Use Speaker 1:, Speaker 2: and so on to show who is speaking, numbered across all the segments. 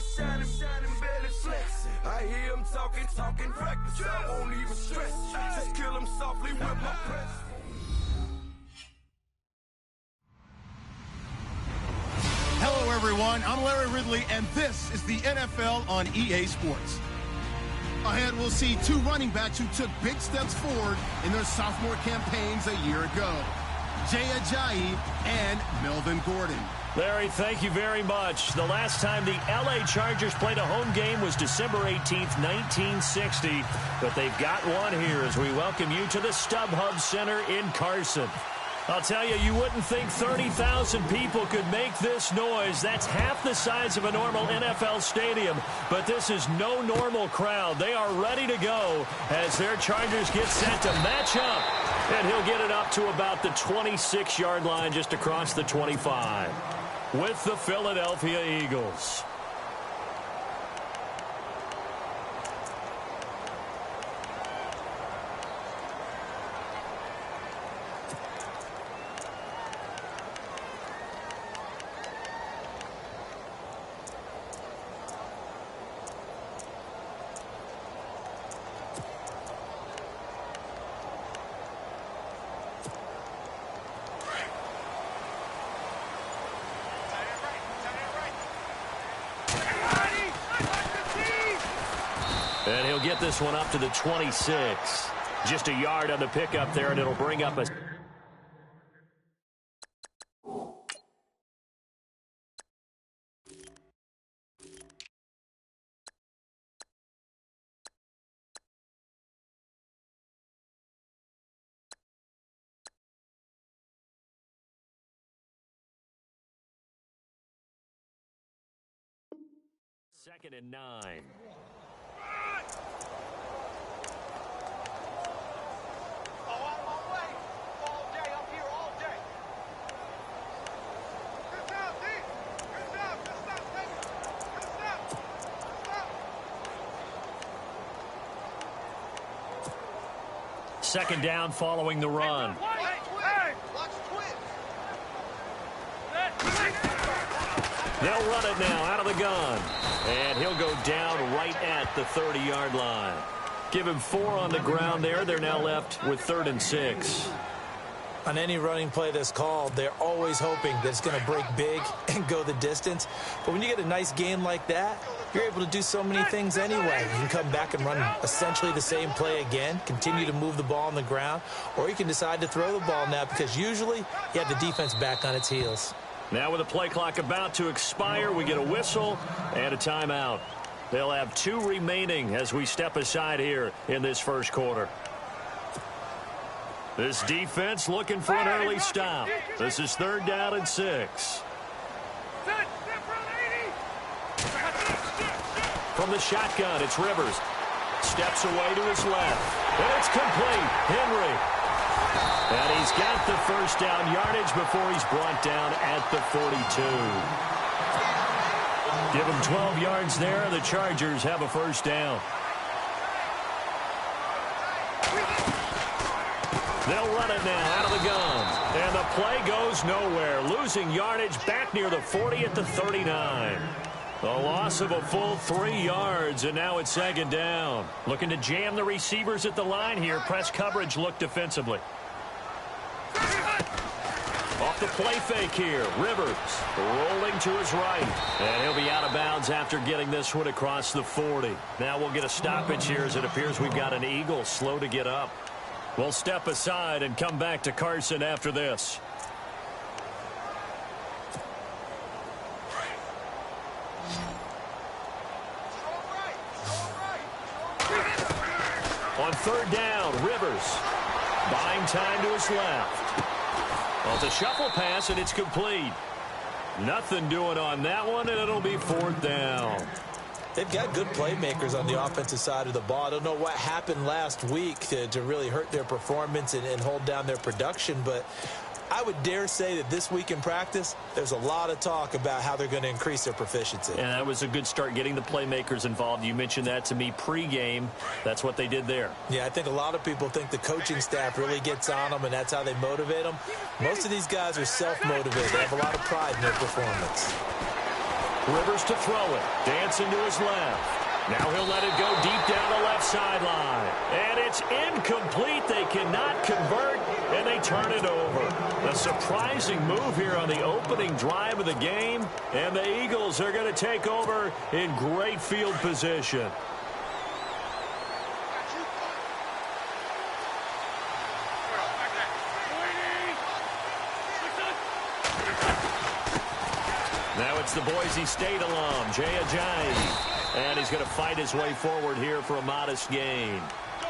Speaker 1: shining, belly flexing. I hear him talking reckless. I won't even stress it. Just kill him softly with my press.
Speaker 2: Hello, everyone. I'm Larry Ridley, and this is the NFL on EA Sports. Ahead, we'll see two running backs who took big steps forward in their sophomore campaigns a year ago. Jay Ajayi and Melvin Gordon.
Speaker 3: Larry, thank you very much. The last time the LA Chargers played a home game was December 18th, 1960. But they've got one here as we welcome you to the StubHub Center in Carson. I'll tell you, you wouldn't think 30,000 people could make this noise. That's half the size of a normal NFL stadium. But this is no normal crowd. They are ready to go as their Chargers get set to match up. And he'll get it up to about the 26-yard line just across the 25 with the Philadelphia Eagles. And he'll get this one up to the 26. Just a yard on the pickup there, and it'll bring up a... Second and 9. Second down following the run. They'll run it now out of the gun. And he'll go down right at the 30-yard line. Give him 4 on the ground there. They're now left with 3rd and 6.
Speaker 4: On any running play that's called, they're always hoping that it's going to break big and go the distance. But when you get a nice game like that, you're able to do so many things anyway. You can come back and run essentially the same play again, continue to move the ball on the ground, or you can decide to throw the ball now because usually you have the defense back on its heels.
Speaker 3: Now with the play clock about to expire, we get a whistle and a timeout. They'll have 2 remaining as we step aside here in this first quarter. This defense looking for an early stop. This is 3rd down and 6. From the shotgun, it's Rivers. Steps away to his left. And it's complete. Henry. And he's got the first down yardage before he's brought down at the 42. Give him 12 yards there. The Chargers have a first down. They'll run it now out of the gun. And the play goes nowhere. Losing yardage back near the 40 at the 39. A loss of a full 3 yards, and now it's 2nd down. Looking to jam the receivers at the line here. Press coverage look defensively. Off the play fake here. Rivers rolling to his right. And he'll be out of bounds after getting this one across the 40. Now we'll get a stoppage here as it appears we've got an Eagle slow to get up. We'll step aside and come back to Carson after this. On 3rd down, Rivers buying time to his left. Well, it's a shuffle pass, and it's complete. Nothing doing on that one, and it'll be 4th down.
Speaker 4: They've got good playmakers on the offensive side of the ball. I don't know what happened last week to really hurt their performance and hold down their production, but I would dare say that this week in practice, there's a lot of talk about how they're going to increase their proficiency.
Speaker 3: And that was a good start getting the playmakers involved. You mentioned that to me pregame. That's what they did there.
Speaker 4: Yeah, I think a lot of people think the coaching staff really gets on them, and that's how they motivate them. Most of these guys are self-motivated. They have a lot of pride in their performance.
Speaker 3: Rivers to throw it. Dancing to his left. Now he'll let it go deep down the left sideline. And it's incomplete. They cannot convert, and they turn it over. A surprising move here on the opening drive of the game, and the Eagles are going to take over in great field position. Now it's the Boise State alum, Jay Ajayi. And he's going to fight his way forward here for a modest gain.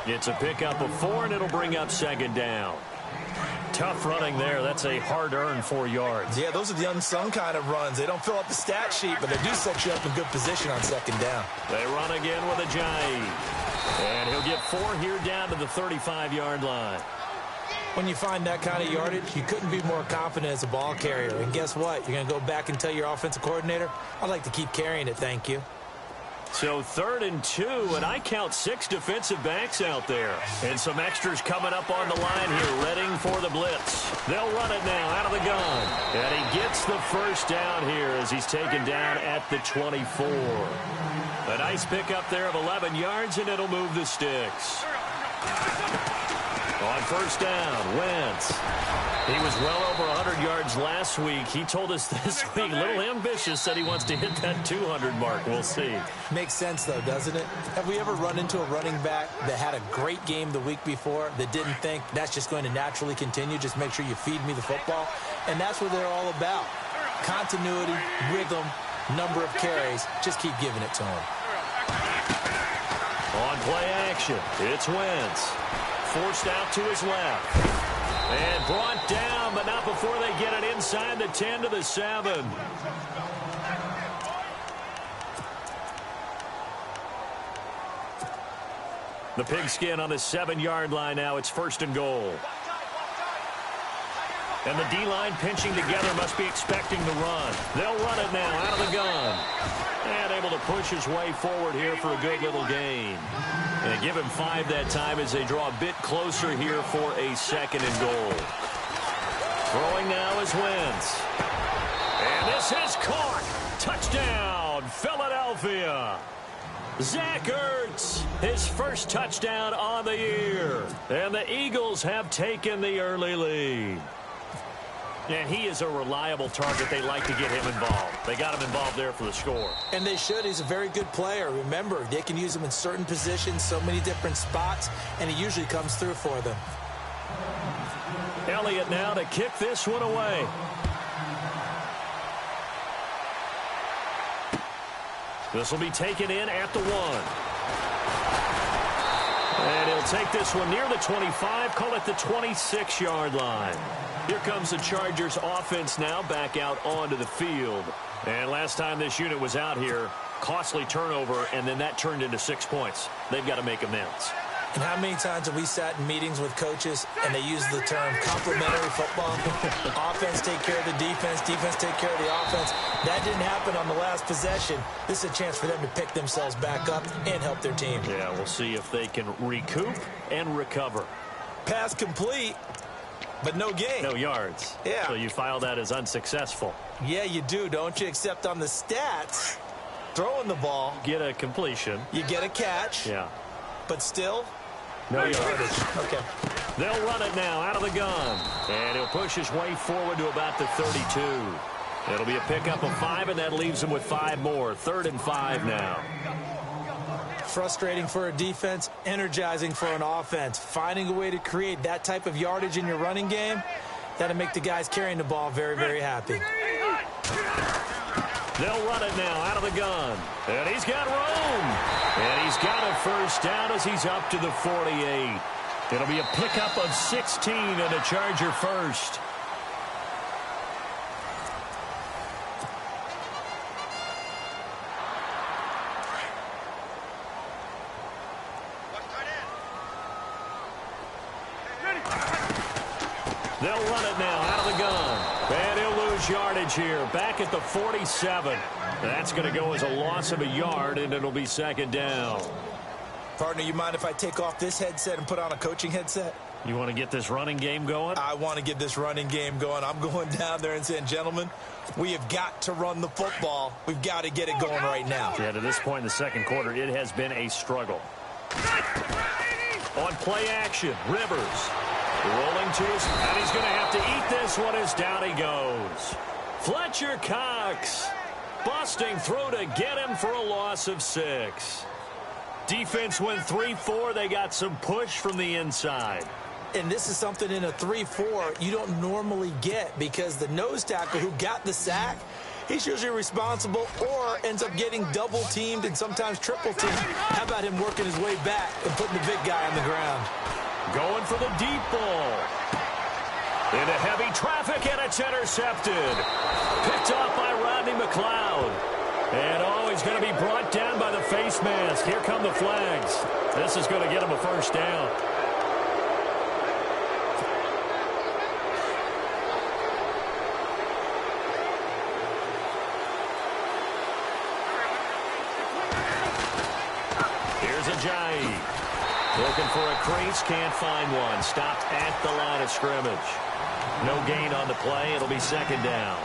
Speaker 3: It's a pickup of 4, and it'll bring up second down. Tough running there. That's a hard-earned 4 yards.
Speaker 4: Yeah, those are the unsung kind of runs. They don't fill up the stat sheet, but they do set you up in good position on second down.
Speaker 3: They run again with Ajayi. And he'll get 4 here down to the 35-yard line.
Speaker 4: When you find that kind of yardage, you couldn't be more confident as a ball carrier. And guess what? You're going to go back and tell your offensive coordinator, I'd like to keep carrying it, thank you.
Speaker 3: So 3rd and 2, and I count 6 defensive backs out there. And some extras coming up on the line here, readying for the blitz. They'll run it now out of the gun. And he gets the first down here as he's taken down at the 24. A nice pickup there of 11 yards, and it'll move the sticks. On first down, Wentz. He was well over 100 yards last week. He told us this week, a little ambitious, said he wants to hit that 200 mark. We'll see.
Speaker 4: Makes sense, though, doesn't it? Have we ever run into a running back that had a great game the week before that didn't think that's just going to naturally continue? Just make sure you feed me the football. And that's what they're all about. Continuity, rhythm, number of carries. Just keep giving it to him.
Speaker 3: On play action, it's Wentz. Forced out to his left. And brought down, but not before they get it inside the 10 to the 7. The pigskin on the 7-yard line now. It's 1st and goal. And the D-line pinching together, must be expecting the run. They'll run it now out of the gun. And able to push his way forward here for a good little gain. And give him 5 that time as they draw a bit closer here for a 2nd and goal. Throwing now is Wentz. And this is caught. Touchdown, Philadelphia. Zach Ertz, his first touchdown on the year. And the Eagles have taken the early lead. And he is a reliable target. They like to get him involved. They got him involved there for the score.
Speaker 4: And they should. He's a very good player. Remember, they can use him in certain positions, so many different spots, and he usually comes through for them.
Speaker 3: Elliott now to kick this one away. This will be taken in at the 1. And he'll take this one near the 25, call it the 26-yard line. Here comes the Chargers offense now back out onto the field. And last time this unit was out here, costly turnover, and then that turned into 6 points. They've got to make amends.
Speaker 4: And how many times have we sat in meetings with coaches and they use the term complementary football? Offense take care of the defense, defense take care of the offense. That didn't happen on the last possession. This is a chance for them to pick themselves back up and help their team.
Speaker 3: Yeah, we'll see if they can recoup and recover.
Speaker 4: Pass complete, but no gain.
Speaker 3: No yards.
Speaker 4: Yeah.
Speaker 3: So you file that as unsuccessful.
Speaker 4: Yeah, you do, don't you? Except on the stats, throwing the ball.
Speaker 3: Get a completion.
Speaker 4: You get a catch.
Speaker 3: Yeah.
Speaker 4: But still,
Speaker 3: no yardage.
Speaker 4: Okay.
Speaker 3: They'll run it now out of the gun. And he'll push his way forward to about the 32. It'll be a pickup of 5, and that leaves him with 5 more. 3rd and 5 now.
Speaker 4: Frustrating for a defense, energizing for an offense. Finding a way to create that type of yardage in your running game, that'll make the guys carrying the ball very, very happy.
Speaker 3: They'll run it now out of the gun. And he's got room. And he's got a first down as he's up to the 48. It'll be a pickup of 16 and a Charger first. They'll run it now out of the gun. And he'll lose yardage here. Back at the 47. That's going to go as a loss of a yard, and it'll be 2nd down.
Speaker 4: Partner, you mind if I take off this headset and put on a coaching headset?
Speaker 3: You want to get this running game going?
Speaker 4: I want to get this running game going. I'm going down there and saying, gentlemen, we have got to run the football. We've got to get it going right now.
Speaker 3: Yeah, to this point in the second quarter, it has been a struggle. On play action, Rivers rolling to his, and he's going to have to eat this one as down he goes. Fletcher Cox busting through to get him for a loss of 6. Defense went 3-4. They got some push from the inside.
Speaker 4: And this is something in a 3-4 you don't normally get, because the nose tackle who got the sack, he's usually responsible or ends up getting double-teamed and sometimes triple-teamed. How about him working his way back and putting the big guy on the ground?
Speaker 3: Going for the deep ball. Into heavy traffic, and it's intercepted. Picked off by Rodney McLeod. And, he's going to be brought down by the face mask. Here come the flags. This is going to get him a first down. Here's Ajayi. Looking for a crease, can't find one. Stopped at the line of scrimmage. No gain on the play. It'll be second down.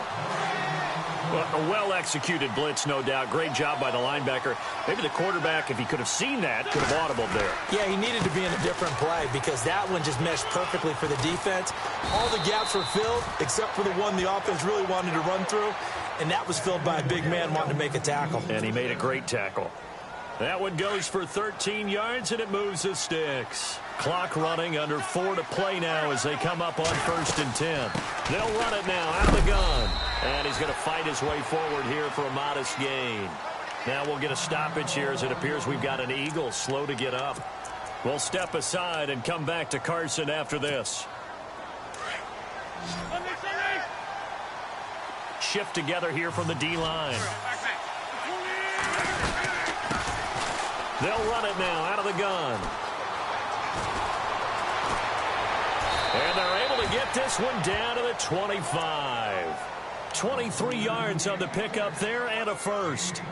Speaker 3: Well, a well-executed blitz, no doubt. Great job by the linebacker. Maybe the quarterback, if he could have seen that, could have audibled there.
Speaker 4: Yeah, he needed to be in a different play, because that one just meshed perfectly for the defense. All the gaps were filled except for the one the offense really wanted to run through, and that was filled by a big man wanting to make a tackle.
Speaker 3: And he made a great tackle. That one goes for 13 yards, and it moves the sticks. Clock running, under 4 to play now as they come up on 1st and 10. They'll run it now out of the gun. And he's going to fight his way forward here for a modest gain. Now we'll get a stoppage here as it appears we've got an Eagle slow to get up. We'll step aside and come back to Carson after this. Shift together here from the D-line. They'll run it now out of the gun. And they're able to get this one down to the 25. 23 yards on the pickup there and a first.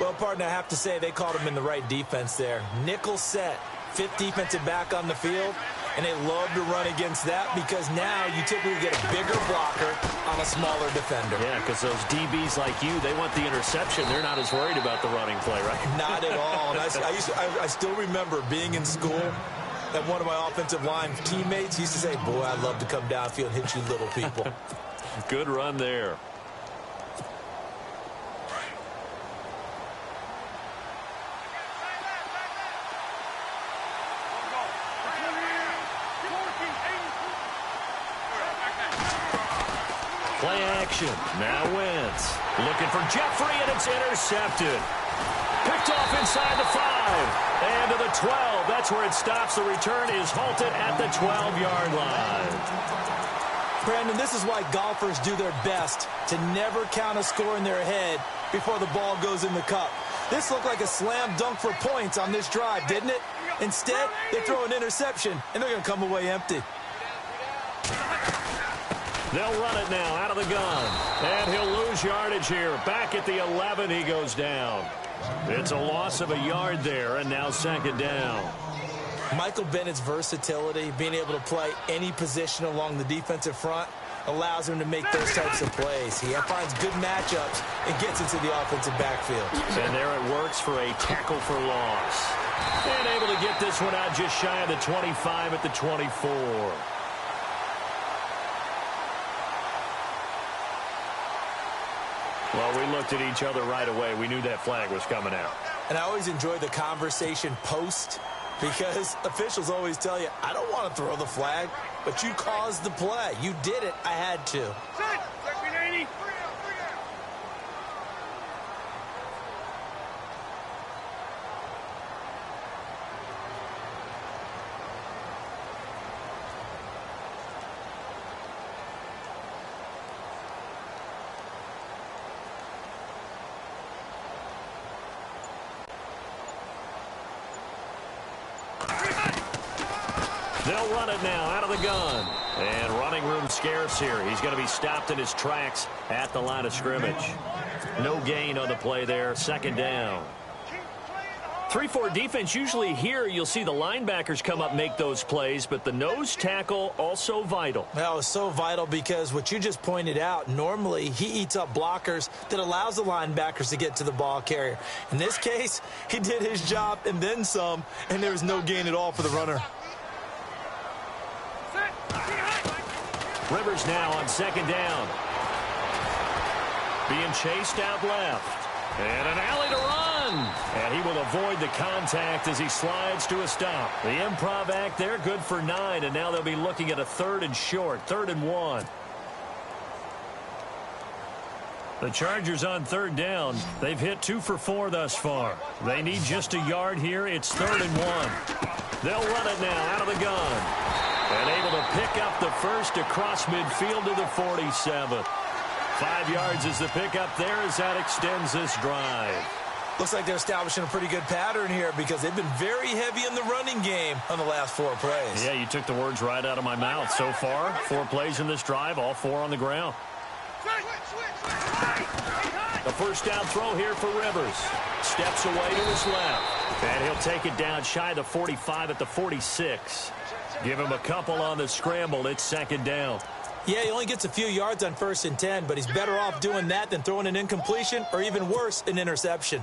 Speaker 4: Well, partner, I have to say they called him in the right defense there. Nickel set, 5th defensive back on the field, and they love to run against that, because now you typically get a bigger blocker on a smaller defender.
Speaker 3: Yeah, because those DBs like you, they want the interception. They're not as worried about the running play, right?
Speaker 4: Not at all. And I still remember being in school, and one of my offensive line teammates used to say, boy, I'd love to come downfield and hit you little people.
Speaker 3: Good run there. Play action. Now Wentz. Looking for Jeffrey, and it's intercepted. Picked off inside the 5. And to the 12. That's where it stops. The return is halted at the 12-yard line.
Speaker 4: Brandon, this is why golfers do their best to never count a score in their head before the ball goes in the cup. This looked like a slam dunk for points on this drive, didn't it? Instead, they throw an interception, and they're going to come away empty.
Speaker 3: They'll run it now out of the gun. And he'll lose yardage here. Back at the 11, he goes down. It's a loss of a yard there, and now second down.
Speaker 4: Michael Bennett's versatility, being able to play any position along the defensive front, allows him to make those types of plays. He finds good matchups and gets into the offensive backfield.
Speaker 3: And there it works for a tackle for loss. And able to get this one out just shy of the 25 at the 24. Well, we looked at each other right away. We knew that flag was coming out.
Speaker 4: And I always enjoy the conversation post, because officials always tell you, I don't want to throw the flag, but you caused the play. You did it. I had to.
Speaker 3: They'll run it now out of the gun. And running room scarce here. He's going to be stopped in his tracks at the line of scrimmage. No gain on the play there. Second down. 3-4 defense, usually here you'll see the linebackers come up make those plays, but the nose tackle also vital.
Speaker 4: Well, it's so vital because what you just pointed out, normally he eats up blockers that allows the linebackers to get to the ball carrier. In this case, he did his job and then some, and there was no gain at all for the runner.
Speaker 3: Rivers now on second down. Being chased out left. And an alley to run. And he will avoid the contact as he slides to a stop. The improv act there, good for 9. And now they'll be looking at a 3rd and short, 3rd and 1. The Chargers on 3rd down. They've hit 2 for 4 thus far. They need just a yard here. It's 3rd and 1. They'll run it now out of the gun. And able to pick up the first across midfield to the 47. 5 yards is the pickup there as that extends this drive.
Speaker 4: Looks like they're establishing a pretty good pattern here because they've been very heavy in the running game on the last 4 plays.
Speaker 3: Yeah, you took the words right out of my mouth. So far, 4 plays in this drive, all 4 on the ground. The first down throw here for Rivers. Steps away to his left. And he'll take it down shy of the 45 at the 46. Give him a couple on the scramble. It's 2nd down.
Speaker 4: Yeah, he only gets a few yards on 1st and 10, but he's better off doing that than throwing an incompletion or even worse, an interception.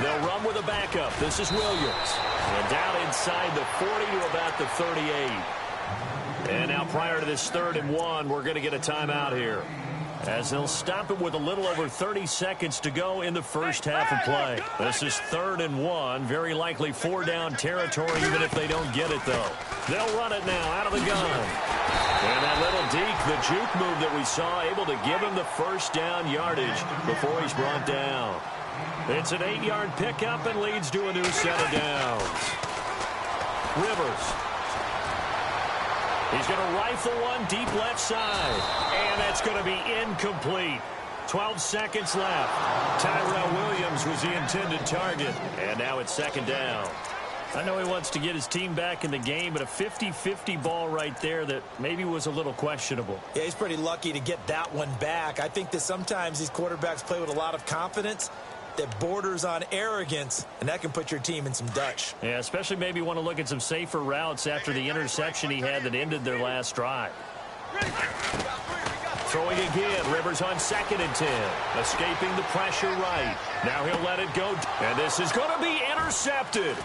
Speaker 3: They'll run with a backup. This is Williams. And down inside the 40 to about the 38. And now prior to this 3rd and 1, we're going to get a timeout here, as they'll stop it with a little over 30 seconds to go in the first half of play. This is 3rd and 1, very likely 4-down territory even if they don't get it, though. They'll run it now out of the gun. And that little deke, the juke move that we saw, able to give him the first down yardage before he's brought down. It's an 8-yard pickup and leads to a new set of downs. Rivers. He's going to rifle one deep left side. And that's going to be incomplete. 12 seconds left. Tyrell Williams was the intended target. And now it's 2nd down. I know he wants to get his team back in the game, but a 50-50 ball right there that maybe was a little questionable.
Speaker 4: Yeah, he's pretty lucky to get that one back. I think that sometimes these quarterbacks play with a lot of confidence that borders on arrogance, and that can put your team in some Dutch.
Speaker 3: Yeah, especially maybe want to look at some safer routes after the interception he had that ended their last drive. Throwing again, Rivers on 2nd and 10. Escaping the pressure right. Now he'll let it go. And this is going to be intercepted.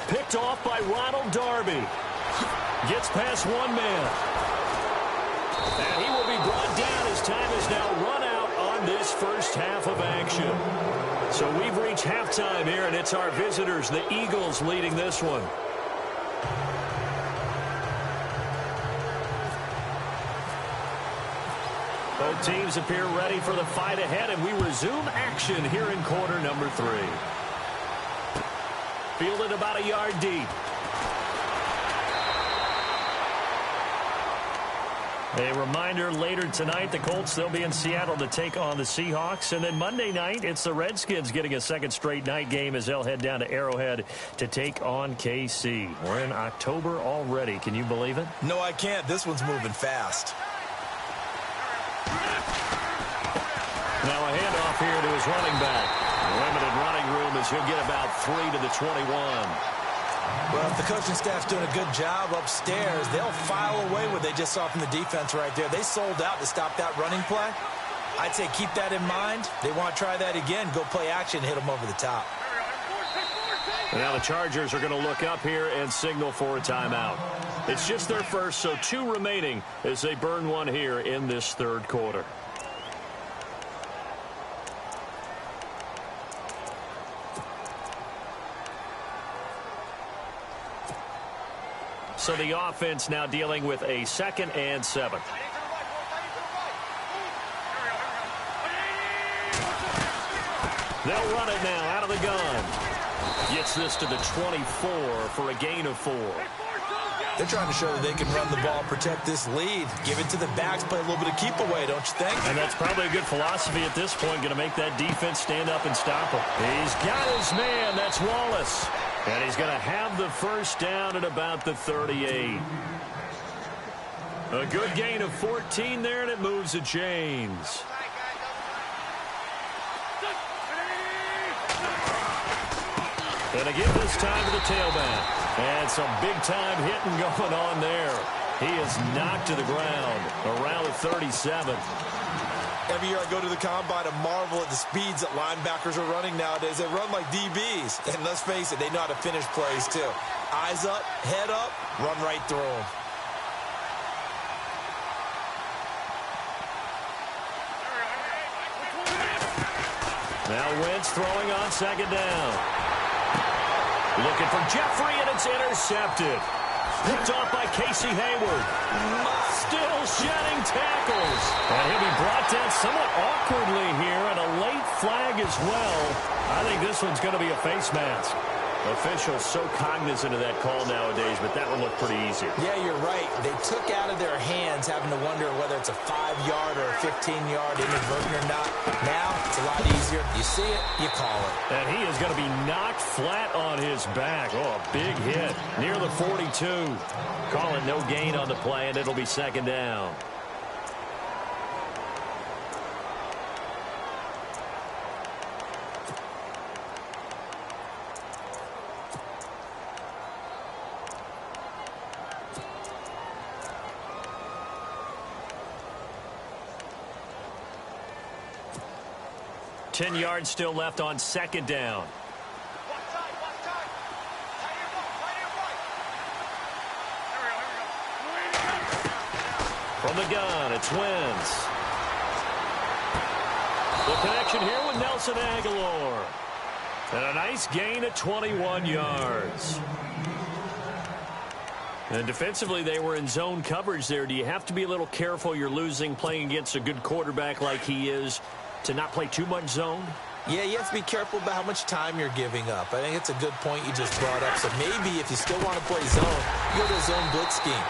Speaker 3: Picked off by Ronald Darby. Gets past one man. And he will be brought down as time is now run out on this first half of action. So we've reached halftime here, and it's our visitors, the Eagles, leading this one. Both teams appear ready for the fight ahead, and we resume action here in quarter number 3. Fielded about a yard deep. A reminder, later tonight, the Colts, they'll be in Seattle to take on the Seahawks. And then Monday night, it's the Redskins getting a second straight night game as they'll head down to Arrowhead to take on KC. We're in October already. Can you believe it?
Speaker 4: No, I can't. This one's moving fast.
Speaker 3: Now a handoff here to his running back. Limited running room as he'll get about 3 to the 21.
Speaker 4: Well, if the coaching staff's doing a good job upstairs, they'll file away what they just saw from the defense right there. They sold out to stop that running play. I'd say keep that in mind. They want to try that again. Go play action, hit them over the top.
Speaker 3: And now the Chargers are going to look up here and signal for a timeout. It's just their first, so 2 remaining as they burn one here in this third quarter. So the offense now dealing with a 2nd and 7. They'll run it now out of the gun. Gets this to the 24 for a gain of 4.
Speaker 4: They're trying to show that they can run the ball, protect this lead. Give it to the backs, play a little bit of keep away, don't you think?
Speaker 3: And that's probably a good philosophy at this point, going to make that defense stand up and stop him. He's got his man. That's Wallace. And he's going to have the first down at about the 38. A good gain of 14 there, and it moves the chains. And again this time to the tailback. And some big-time hitting going on there. He is knocked to the ground around the 37.
Speaker 4: Every year I go to the combine, I marvel at the speeds that linebackers are running nowadays. They run like DBs. And let's face it, they know how to finish plays too. Eyes up, head up, run right through them.
Speaker 3: Now Wentz throwing on second down. Looking for Jeffrey, and it's intercepted. Picked off by Casey Hayward. Still shedding tackles. And he'll be brought down somewhat awkwardly here, and a late flag as well. I think this one's going to be a face mask. Officials so cognizant of that call nowadays, but that one looked pretty easy.
Speaker 4: Yeah, you're right. They took out of their hands having to wonder whether it's a 5-yard or a 15-yard inadvertent or not. Now, it's a lot easier. You see it, you call it.
Speaker 3: And he is going to be knocked flat on his back. Oh, a big hit near the 42. Call it no gain on the play, and it'll be second down. Ten yards still left on second down. From the gun, it's Wentz. The connection here with Nelson Aguilar. And a nice gain at 21 yards. And defensively, they were in zone coverage there. Do you have to be a little careful? You're losing playing against a good quarterback like he is, to not play too much zone?
Speaker 4: Yeah, you have to be careful about how much time you're giving up. I think it's a good point you just brought up. So maybe if you still want to play zone, you go to a zone blitz scheme.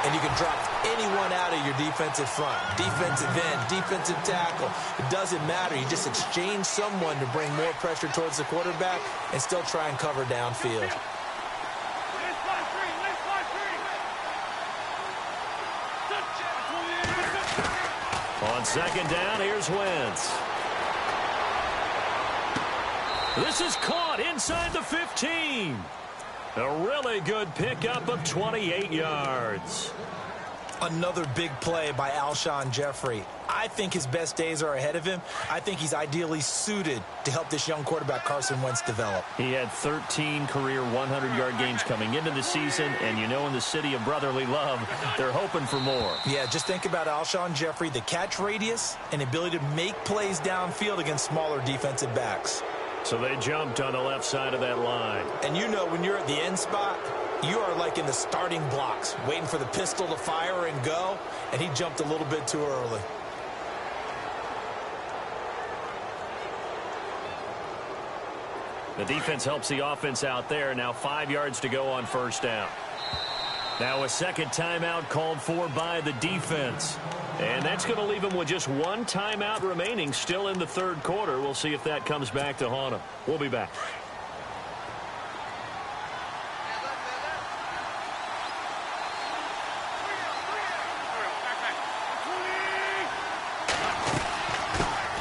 Speaker 4: And you can drop anyone out of your defensive front. Defensive end, defensive tackle. It doesn't matter. You just exchange someone to bring more pressure towards the quarterback and still try and cover downfield.
Speaker 3: On second down, here's Wentz. This is caught inside the 15. A really good pickup of 28 yards.
Speaker 4: Another big play by Alshon Jeffrey. I think his best days are ahead of him. I think he's ideally suited to help this young quarterback Carson Wentz develop.
Speaker 3: He had 13 career 100-yard games coming into the season, and you know in the city of brotherly love, they're hoping for more.
Speaker 4: Yeah, just think about Alshon Jeffrey, the catch radius and ability to make plays downfield against smaller defensive backs.
Speaker 3: So they jumped on the left side of that line.
Speaker 4: And you know when you're at the end spot, you are like in the starting blocks, waiting for the pistol to fire and go, and he jumped a little bit too early.
Speaker 3: The defense helps the offense out there. Now 5 yards to go on first down. Now a second timeout called for by the defense. And that's going to leave them with just one timeout remaining still in the third quarter. We'll see if that comes back to haunt them. We'll be back.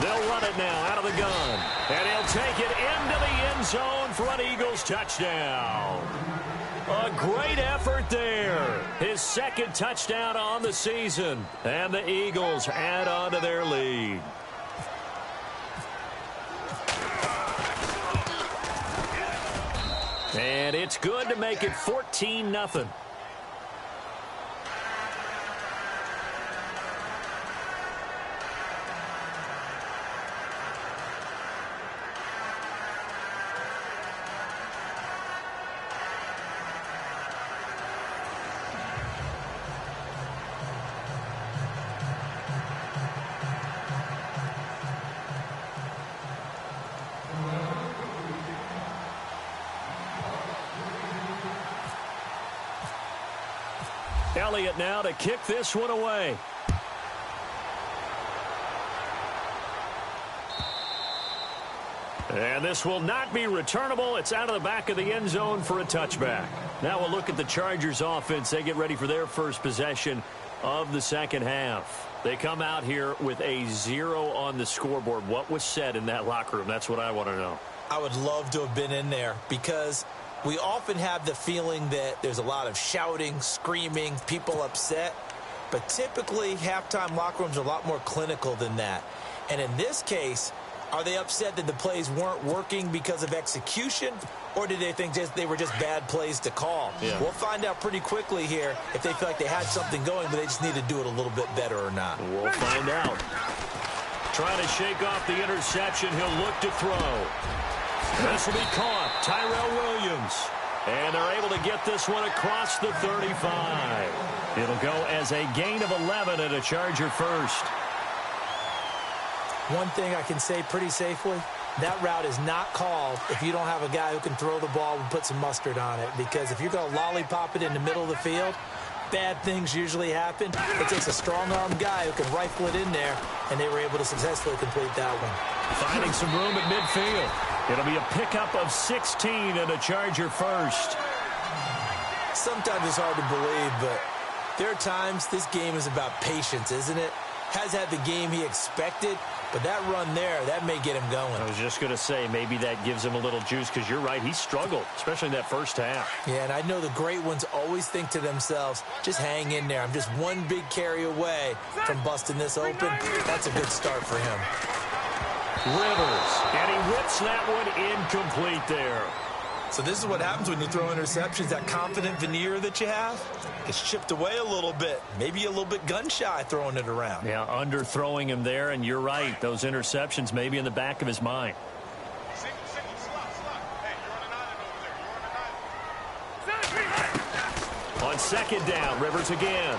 Speaker 3: They'll run it now out of the gun. And he'll take it into the end zone for an Eagles touchdown. A great effort there. His second touchdown on the season. And the Eagles add on to their lead. And it's good to make it 14-0. Elliott now to kick this one away. And this will not be returnable. It's out of the back of the end zone for a touchback. Now we'll look at the Chargers offense. They get ready for their first possession of the second half. They come out here with a 0 on the scoreboard. What was said in that locker room? That's what I want to know.
Speaker 4: I would love to have been in there because we often have the feeling that there's a lot of shouting, screaming, people upset. But typically, halftime locker rooms are a lot more clinical than that. And in this case, are they upset that the plays weren't working because of execution, or did they think they were just bad plays to call?
Speaker 3: Yeah.
Speaker 4: We'll find out pretty quickly here if they feel like they had something going, but they just need to do it a little bit better or not.
Speaker 3: We'll find out. Trying to shake off the interception. He'll look to throw. This will be caught. Tyrell Williams. And they're able to get this one across the 35. It'll go as a gain of 11 and a Charger first.
Speaker 4: One thing I can say pretty safely, that route is not called if you don't have a guy who can throw the ball and put some mustard on it. Because if you're going to lollipop it in the middle of the field, bad things usually happen. It takes a strong-armed guy who can rifle it in there, and they were able to successfully complete that one.
Speaker 3: Finding some room at midfield. It'll be a pickup of 16 and a Charger first.
Speaker 4: Sometimes it's hard to believe, but there are times this game is about patience, isn't it? Has had the game he expected, but that run there, that may get him going.
Speaker 3: I was just going to say, maybe that gives him a little juice, because you're right, he struggled, especially in that first half.
Speaker 4: Yeah, and I know the great ones always think to themselves, just hang in there. I'm just one big carry away from busting this open. That's a good start for him.
Speaker 3: Rivers, and he whips that one incomplete there.
Speaker 4: So this is what happens when you throw interceptions. That confident veneer that you have gets chipped away a little bit. Maybe a little bit gun-shy throwing it around.
Speaker 3: Yeah, underthrowing him there, and you're right. Those interceptions may be in the back of his mind. On second down, Rivers again.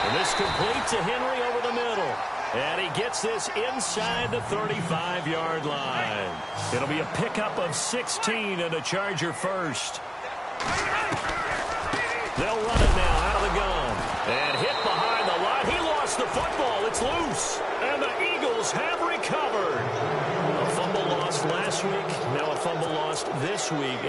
Speaker 3: And this complete to Henry over the middle. And he gets this inside the 35-yard line. It'll be a pickup of 16 and a Charger first. They'll run it now out of the gun. And hit behind the line. He lost the football. It's loose. And the Eagles have recovered. A fumble lost last week. Now a fumble lost this week.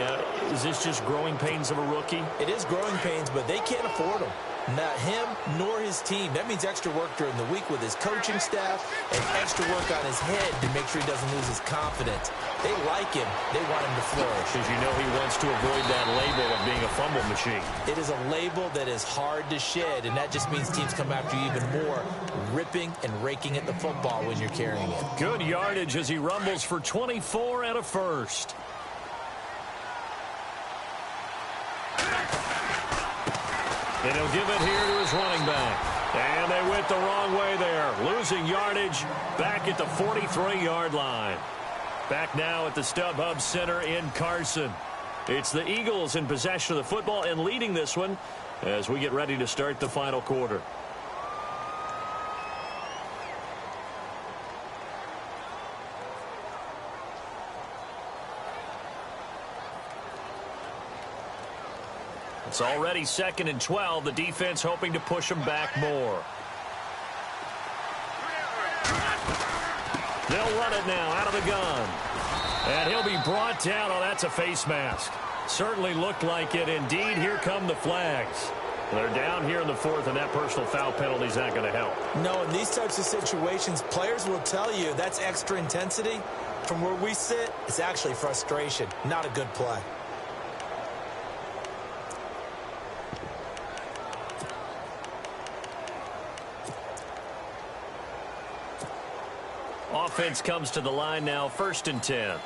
Speaker 3: Is this just growing pains of a rookie?
Speaker 4: It is growing pains, but they can't afford them. Not him nor his team. That means extra work during the week with his coaching staff and extra work on his head to make sure he doesn't lose his confidence. They like him. They want him to flourish.
Speaker 3: Because you know he wants to avoid that label of being a fumble machine.
Speaker 4: It is a label that is hard to shed, and that just means teams come after you even more, ripping and raking at the football when you're carrying it.
Speaker 3: Good yardage as he rumbles for 24 and a first. And he'll give it here to his running back. And they went the wrong way there. Losing yardage back at the 43-yard line. Back now at the StubHub Center in Carson. It's the Eagles in possession of the football and leading this one as we get ready to start the final quarter. It's already 2nd and 12. The defense hoping to push them back more. They'll run it now out of the gun. And he'll be brought down. Oh, that's a face mask. Certainly looked like it. Indeed, here come the flags. They're down here in the 4th, and that personal foul penalty is not going to help.
Speaker 4: No, in these types of situations, players will tell you that's extra intensity. From where we sit, it's actually frustration. Not a good play.
Speaker 3: Offense comes to the line now, 1st and 10.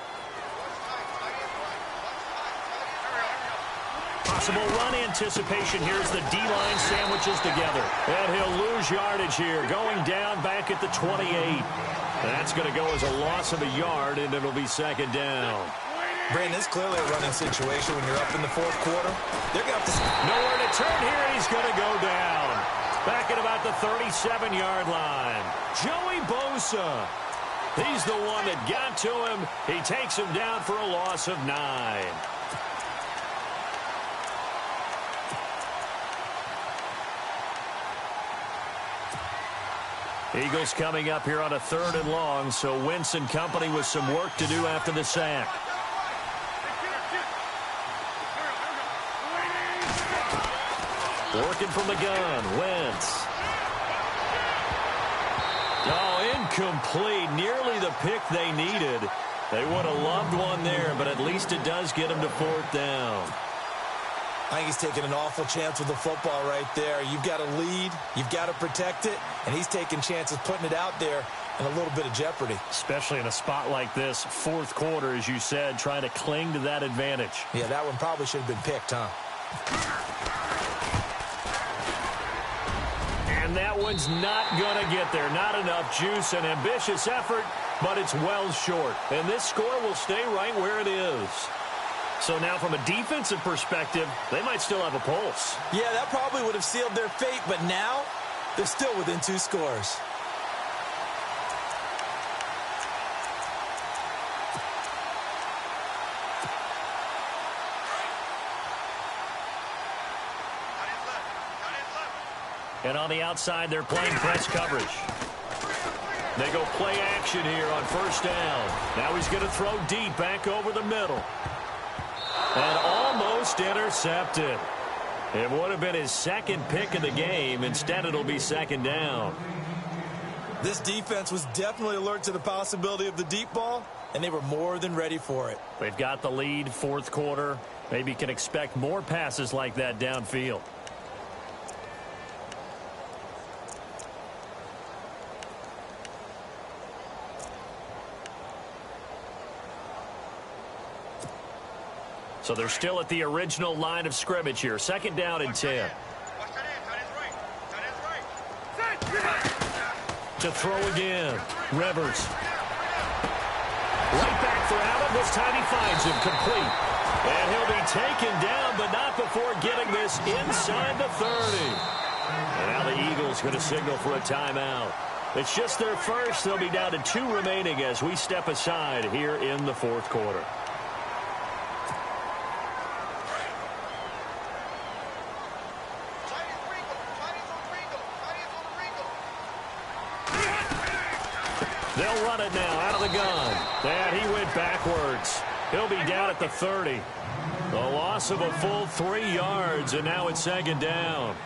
Speaker 3: Possible run anticipation. Here's the D-line sandwiches together. And he'll lose yardage here, going down back at the 28. That's going to go as a loss of a yard, and it'll be 2nd down.
Speaker 4: Brandon, it's clearly a running situation when you're up in the 4th quarter. They're going to have to...
Speaker 3: Nowhere to turn here, and he's going to go down. Back at about the 37-yard line. Joey Bosa. He's the one that got to him. He takes him down for a loss of 9. Eagles coming up here on a 3rd and long, so Wentz and company with some work to do after the sack. Working from the gun. Wentz. Oh, incomplete. Nearly the pick they needed. They would have loved one there, but at least it does get them to 4th down.
Speaker 4: I think he's taking an awful chance with the football right there. You've got to lead, you've got to protect it, and he's taking chances putting it out there in a little bit of jeopardy.
Speaker 3: Especially in a spot like this, 4th quarter, as you said, trying to cling to that advantage.
Speaker 4: Yeah, that one probably should have been picked, huh?
Speaker 3: And that one's not going to get there. Not enough juice. An ambitious effort, but it's well short. And this score will stay right where it is. So now from a defensive perspective, they might still have a pulse.
Speaker 4: Yeah, that probably would have sealed their fate, but now they're still within 2 scores.
Speaker 3: And on the outside, they're playing press coverage. They go play action here on 1st down. Now he's going to throw deep back over the middle. And almost intercepted. It would have been his 2nd pick of the game. Instead, it'll be 2nd down.
Speaker 4: This defense was definitely alert to the possibility of the deep ball, and they were more than ready for it.
Speaker 3: They've got the lead, 4th quarter. Maybe can expect more passes like that downfield. So they're still at the original line of scrimmage here. 2nd down and 10. To throw again. Rivers. Right back for Allen. This time he finds him complete. And he'll be taken down, but not before getting this inside the 30. And now the Eagles going to signal for a timeout. It's just their first. They'll be down to 2 remaining as we step aside here in the 4th quarter. They'll run it now out of the gun. And he went backwards. He'll be down at the 30. A loss of a full 3 yards, and now it's 2nd down.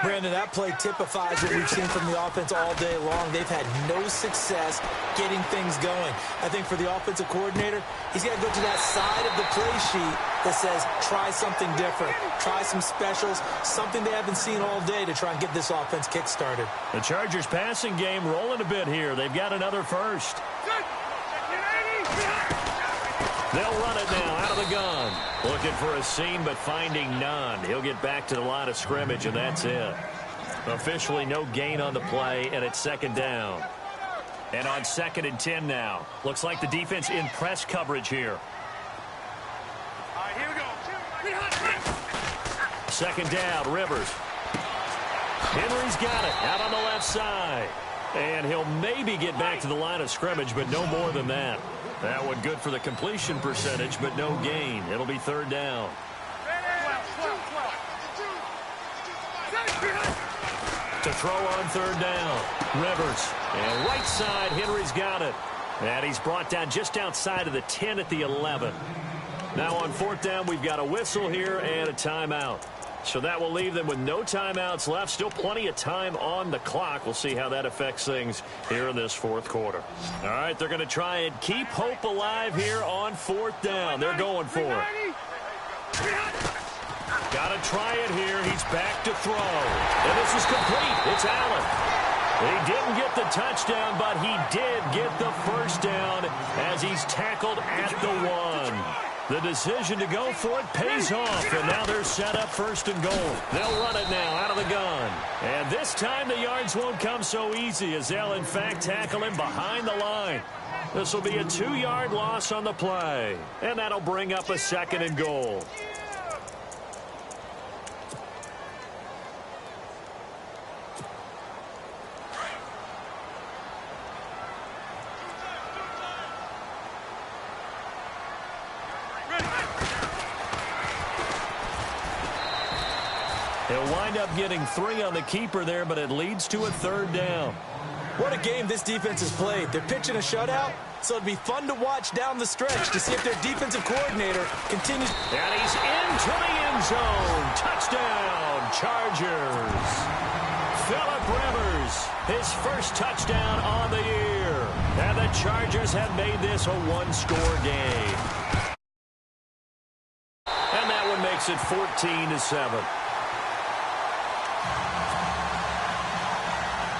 Speaker 4: Brandon, that play typifies what we've seen from the offense all day long. They've had no success getting things going. I think for the offensive coordinator, he's got to go to that side of the play sheet that says, try something different. Try some specials, something they haven't seen all day to try and get this offense kick-started.
Speaker 3: The Chargers passing game rolling a bit here. They've got another first. They'll run it now out of the gun. Looking for a seam, but finding none. He'll get back to the line of scrimmage, and that's it. Officially no gain on the play, and it's 2nd down. And on 2nd and 10 now. Looks like the defense in press coverage here.
Speaker 1: All right, here we go.
Speaker 3: 2nd down, Rivers. Henry's got it out on the left side. And he'll maybe get back to the line of scrimmage, but no more than that. That one good for the completion percentage, but no gain. It'll be 3rd down. To throw on 3rd down. Rivers. And right side, Henry's got it. And he's brought down just outside of the 10 at the 11. Now on 4th down, we've got a whistle here and a timeout. So that will leave them with no timeouts left. Still plenty of time on the clock. We'll see how that affects things here in this 4th quarter. All right, they're going to try and keep hope alive here on 4th down. They're going for it. Got to try it here. He's back to throw. And this is complete. It's Allen. He didn't get the touchdown, but he did get the 1st down as he's tackled at the 1. The decision to go for it pays off, and now they're set up 1st and goal. They'll run it now out of the gun. And this time the yards won't come so easy as they'll, in fact, tackle him behind the line. This will be a 2-yard loss on the play, and that'll bring up a 2nd and goal. He'll wind up getting 3 on the keeper there, but it leads to a 3rd down.
Speaker 4: What a game this defense has played. They're pitching a shutout, So it'd be fun to watch down the stretch to see if their defensive coordinator continues.
Speaker 3: And he's into the end zone. Touchdown, Chargers. Phillip Rivers, his first touchdown on the year. And the Chargers have made this a one-score game. And that one makes it 14-7.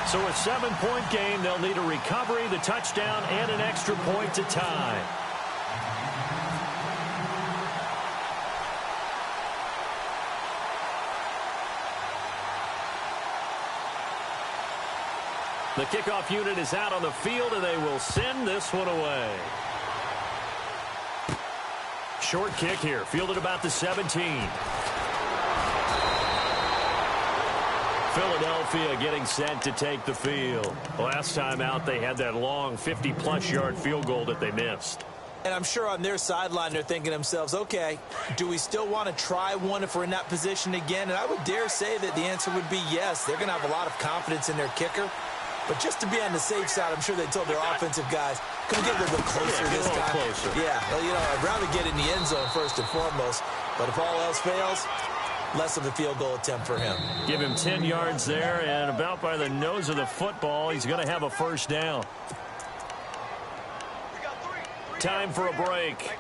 Speaker 3: So a 7-point game, they'll need a recovery, the touchdown, and an extra point to tie. The kickoff unit is out on the field, and they will send this one away. Short kick here, fielded about the 17. Philadelphia getting set to take the field. Last time out, they had that long 50-plus yard field goal that they missed.
Speaker 4: And I'm sure on their sideline they're thinking to themselves, okay, do we still want to try one if we're in that position again? And I would dare say that the answer would be yes. They're going to have a lot of confidence in their kicker. But just to be on the safe side, I'm sure they told their offensive guys, can we get a little bit closer this time?
Speaker 3: Closer.
Speaker 4: Yeah, well, you know, I'd rather get in the end zone first and foremost. But if all else fails, less of a field goal attempt for him.
Speaker 3: Give him 10 yards there, and about by the nose of the football, he's going to have a first down. Time for a break.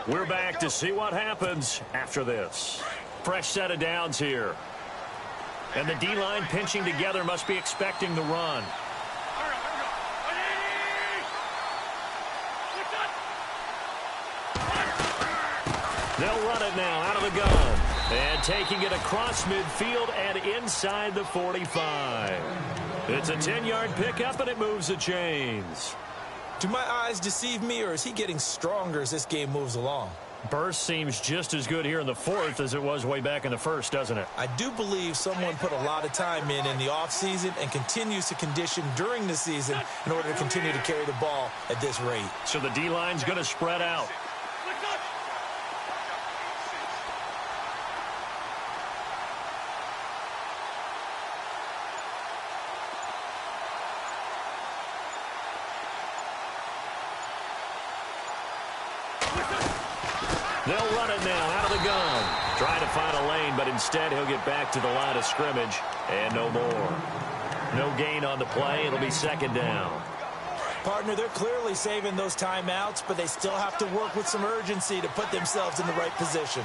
Speaker 3: We're back to see what happens after this. Fresh set of downs here. And the D-line pinching together, must be expecting the run. They'll run it now out of the gun. And taking it across midfield and inside the 45. It's a 10-yard pickup, and it moves the chains.
Speaker 4: Do my eyes deceive me, or is he getting stronger as this game moves along?
Speaker 3: Burst seems just as good here in the fourth as it was way back in the first, doesn't it?
Speaker 4: I do believe someone put a lot of time in the offseason and continues to condition during the season in order to continue to carry the ball at this rate.
Speaker 3: So the D-line's going to spread out. They'll run it now out of the gun. Trying to find a lane, but instead he'll get back to the line of scrimmage. And no more. No gain on the play. It'll be second down.
Speaker 4: Partner, they're clearly saving those timeouts, but they still have to work with some urgency to put themselves in the right position.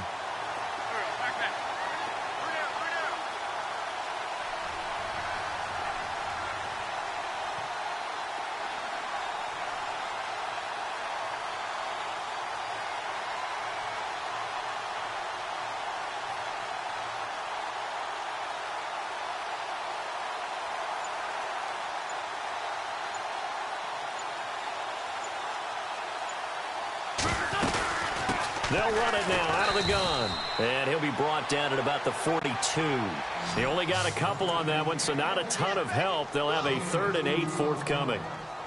Speaker 3: They'll run it now out of the gun. And he'll be brought down at about the 42. He only got a couple on that one, so not a ton of help. They'll have a 3rd and 8 forthcoming.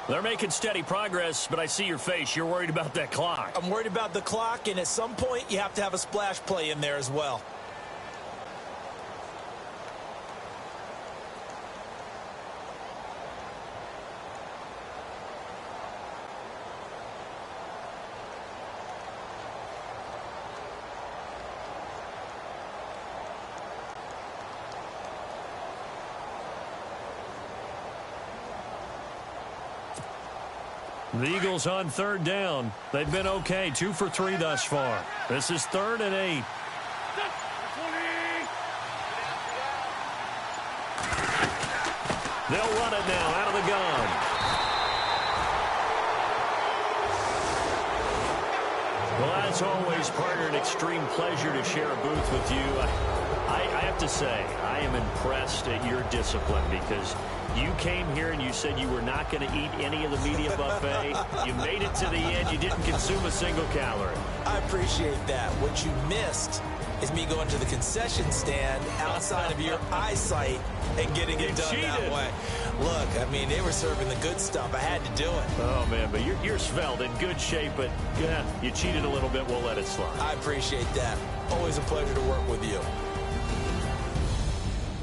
Speaker 3: They're making steady progress, but I see your face. You're worried about that clock.
Speaker 4: I'm worried about the clock, and at some point you have to have a splash play in there as well.
Speaker 3: The Eagles on 3rd down. They've been okay, 2 for 3 thus far. This is 3rd and 8. They'll run it now out of the gun. Well, as always, partner, an extreme pleasure to share a booth with you. I have to say, I am impressed at your discipline because you came here and you said you were not going to eat any of the media buffet. You made it to the end. You didn't consume a single calorie.
Speaker 4: I appreciate that. What you missed is me going to the concession stand outside of your eyesight and getting it done that way. Look, I mean, they were serving the good stuff. I had to do it.
Speaker 3: Oh, man, but you're svelte, in good shape, but you cheated a little bit. We'll let it slide.
Speaker 4: I appreciate that. Always a pleasure to work with you.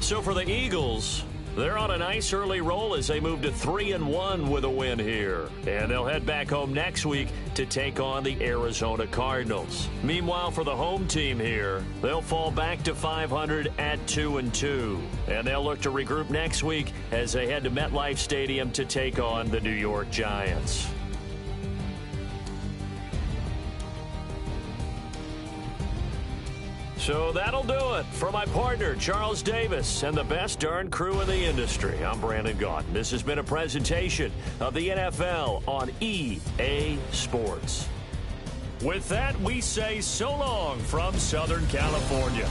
Speaker 3: So for the Eagles, They're on a nice early roll as they move to 3-1 with a win here. And they'll head back home next week to take on the Arizona Cardinals. Meanwhile, for the home team here, they'll fall back to 500 at 2-2. And they'll look to regroup next week as they head to MetLife Stadium to take on the New York Giants. So that'll do it. For my partner, Charles Davis, and the best darn crew in the industry, I'm Brandon Gaudin. This has been a presentation of the NFL on EA Sports. With that, we say so long from Southern California.